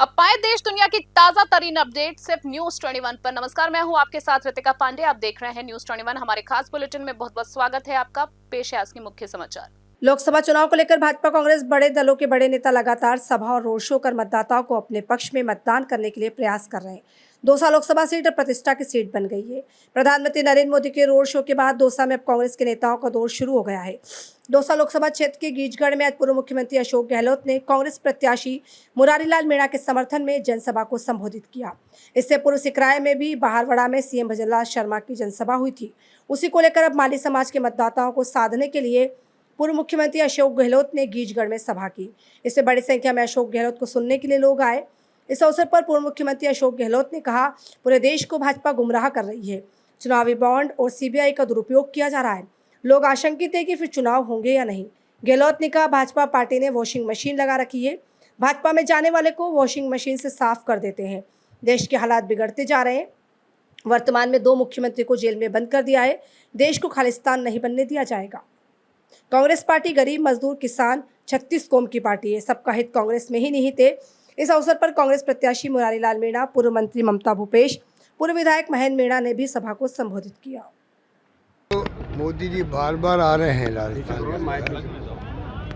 अब पाए देश दुनिया की ताजा तरीन अपडेट सिर्फ न्यूज 21 पर। नमस्कार, मैं हूं आपके साथ रितिका पांडे। आप देख रहे हैं न्यूज 21। हमारे खास बुलेटिन में बहुत बहुत स्वागत है आपका। पेश है आज के मुख्य समाचार। लोकसभा चुनाव को लेकर भाजपा कांग्रेस बड़े दलों के बड़े नेता लगातार सभा और रोड शो कर मतदाताओं को अपने पक्ष में मतदान करने के लिए प्रयास कर रहे हैं। दौसा लोकसभा सीट अब प्रतिष्ठा की सीट बन गई है। प्रधानमंत्री नरेंद्र मोदी के रोड शो के बाद दौसा में अब कांग्रेस के नेताओं का दौर शुरू हो गया है। दौसा लोकसभा क्षेत्र के गीचगढ़ में आज पूर्व मुख्यमंत्री अशोक गहलोत ने कांग्रेस प्रत्याशी मुरारीलाल मीणा के समर्थन में जनसभा को संबोधित किया। इससे पूर्व सिकराय में भी बहारवाड़ा में सीएम भजनलाल शर्मा की जनसभा हुई थी। उसी को लेकर अब माली समाज के मतदाताओं को साधने के लिए पूर्व मुख्यमंत्री अशोक गहलोत ने गीचगढ़ में सभा की। इससे बड़ी संख्या में अशोक गहलोत को सुनने के लिए लोग आए। इस अवसर पर पूर्व मुख्यमंत्री अशोक गहलोत ने कहा, पूरे देश को भाजपा गुमराह कर रही है। चुनावी बॉन्ड और सीबीआई का दुरुपयोग किया जा रहा है। लोग आशंकित है कि फिर चुनाव होंगे या नहीं। गहलोत ने कहा, भाजपा पार्टी ने वॉशिंग मशीन लगा रखी है। भाजपा में जाने वाले को वॉशिंग मशीन से साफ कर देते हैं। देश के हालात बिगड़ते जा रहे हैं। वर्तमान में 2 मुख्यमंत्री को जेल में बंद कर दिया है। देश को खालिस्तान नहीं बनने दिया जाएगा। कांग्रेस पार्टी गरीब, मजदूर, किसान, 36 कौम की पार्टी है। सबका हित कांग्रेस में ही निहित है। इस अवसर पर कांग्रेस प्रत्याशी मुरारीलाल मीणा, पूर्व मंत्री ममता भूपेश, पूर्व विधायक महेंद्र मीणा ने भी सभा को संबोधित किया। तो मोदी जी बार बार आ रहे हैं राजस्थान में।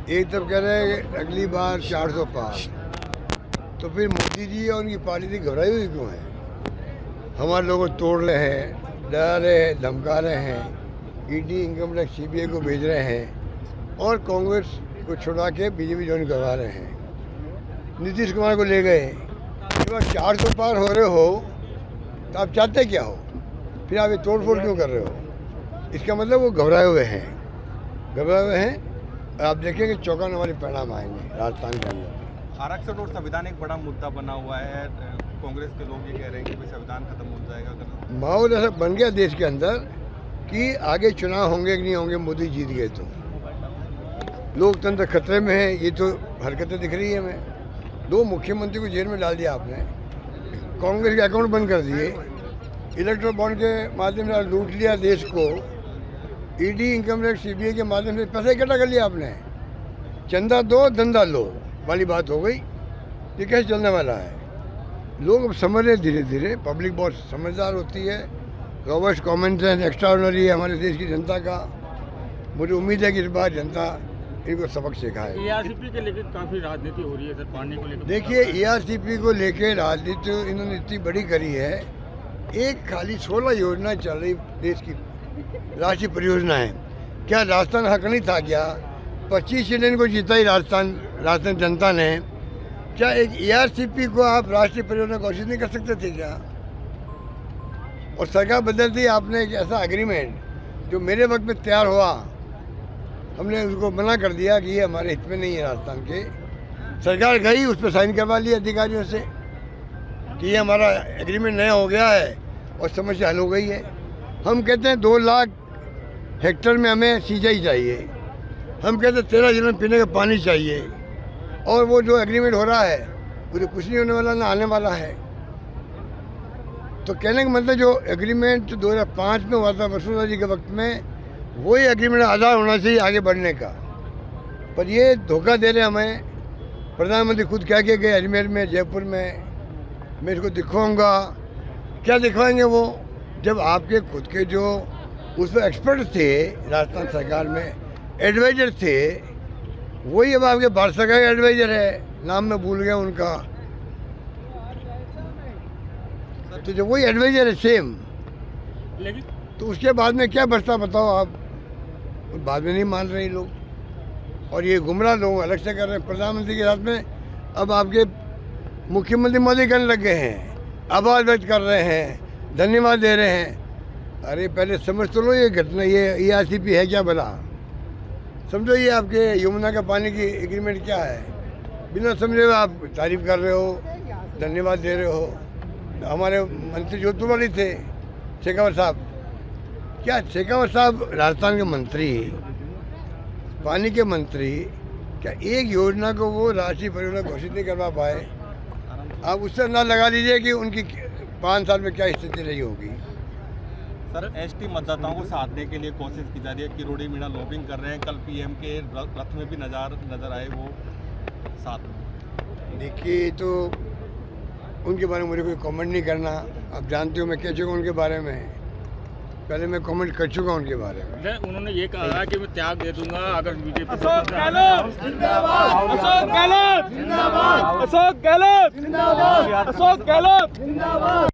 एक तरफ कह रहे हैं अगली बार 400 पार, तो फिर मोदी जी और उनकी पार्टी से घबराई हुई क्यों है? हमारे लोगों को तोड़ रहे हैं, डरा रहे हैं, धमका रहे हैं, ईडी, इनकम टैक्स, सीबीआई को भेज रहे हैं और कांग्रेस को छुड़ा के बीजेपी ज्वाइन करवा रहे हैं। नीतीश कुमार को ले गए। इस बार 400 पार हो रहे हो तो आप चाहते क्या हो? फिर आप ये तोड़ फोड़ क्यों कर रहे हो? इसका मतलब वो घबराए हुए हैं। आप देखेंगे चौंकाने वाले परिणाम आएंगे राजस्थान के अंदर। आरक्षण और संविधान एक बड़ा मुद्दा बना हुआ है। कांग्रेस के लोग ये कह रहे हैं कि संविधान खत्म हो जाएगा अगर माहौल ऐसा बन गया देश के अंदर कि आगे चुनाव होंगे कि नहीं होंगे, मोदी जीत गए तो लोकतंत्र खतरे में है। ये तो हरकतें दिख रही है हमें। 2 मुख्यमंत्री को जेल में डाल दिया आपने, कांग्रेस के अकाउंट बंद कर दिए, इलेक्ट्रल बॉन्ड के माध्यम से लूट लिया देश को, ईडी, इनकम टैक्स, सीबीआई के माध्यम से पैसा इकट्ठा कर लिया आपने। चंदा दो धंधा लो वाली बात हो गई। ये कैसे चलने वाला है? लोग अब समझ रहे धीरे धीरे। पब्लिक बहुत समझदार होती है। रॉबर्ट कॉमन सेंस एक्स्ट्राऑर्डिनरी है हमारे देश की जनता का। मुझे उम्मीद है कि इस बार जनता इनको सबक सिखाए। एआरसीपी के लेकर काफी राजनीति हो रही है सर, पानी को लेकर। देखिए, एआरसीपी को लेकर राजनीति इन्होंने इतनी बड़ी करी है। एक खाली 16 योजना चल रही देश की राष्ट्रीय परियोजना है। क्या राजस्थान हक नहीं था क्या? 25 सीटें को जीता ही राजस्थान जनता ने। क्या एक एआरसीपी को आप राष्ट्रीय परियोजना घोषित नहीं कर सकते थे क्या? और सरकार बदल दी आपने। एक ऐसा एग्रीमेंट जो मेरे वक्त में तैयार हुआ, हमने उसको मना कर दिया कि ये हमारे हित में नहीं है राजस्थान के। सरकार गई, उस पर साइन करवा लिया अधिकारियों से कि ये हमारा एग्रीमेंट नया हो गया है और समस्या हल हो गई है। हम कहते हैं 2 लाख हेक्टेयर में हमें सिंचाई चाहिए। हम कहते हैं 13 जिलों में पीने का पानी चाहिए। और वो जो एग्रीमेंट हो रहा है उसे कुछ नहीं होने वाला, ना आने वाला है। तो कहने का मतलब जो एग्रीमेंट 2005 में हुआ था वसुंधरा जी के वक्त में, वही एग्रीमेंट आधार होना चाहिए आगे बढ़ने का। पर ये धोखा दे रहे हमें। प्रधानमंत्री खुद कह के गए अजमेर में, जयपुर में, मैं इसको दिखाऊंगा। क्या दिखाएंगे वो, जब आपके खुद के जो उस पर एक्सपर्ट थे राजस्थान सरकार में, एडवाइजर थे, वही अब आपके भारत सरकार के एडवाइजर है। नाम मैं भूल गया उनका। तो जब वही एडवाइजर है सेम, लेकिन तो उसके बाद में क्या बचता बताओ आप? बाद में नहीं मान रहे लोग और ये गुमराह लोग अलग से कर रहे हैं। प्रधानमंत्री के साथ में अब आपके मुख्यमंत्री मोदी करने लग गए हैं, आभार व्यक्त कर रहे हैं, धन्यवाद दे रहे हैं। अरे पहले समझ तो लो ये घटना, ये एआरसीपी है क्या भला? समझो ये आपके यमुना का पानी की एग्रीमेंट क्या है? बिना समझे हुए आप तारीफ कर रहे हो, धन्यवाद दे रहे हो। हमारे मंत्री जोधपुर वाले थे शेखावत साहब। क्या शेखावत साहब राजस्थान के मंत्री, पानी के मंत्री, क्या एक योजना को वो राष्ट्रीय परियोजना घोषित नहीं करवा पाए? आप उससे अंदाज लगा लीजिए कि उनकी 5 साल में क्या स्थिति रही होगी। सर, एसटी मतदाताओं को साधने के लिए कोशिश की जा रही है। किरोड़ी मीणा लॉबिंग कर रहे हैं। कल पीएम के रथ में भी नजर आए वो साथ। देखिए, तो उनके बारे में मुझे कोई कमेंट नहीं करना। आप जानते हो मैं कह चुका उनके बारे में, पहले मैं कमेंट कर चुका उनके बारे में। उन्होंने ये कहा है कि मैं त्याग दे दूंगा अगर बीजेपी अशोक गहलोत जिंदाबाद, अशोक गहलोत जिंदाबाद, अशोक गहलोत जिंदाबाद, अशोक गहलोत जिंदाबाद।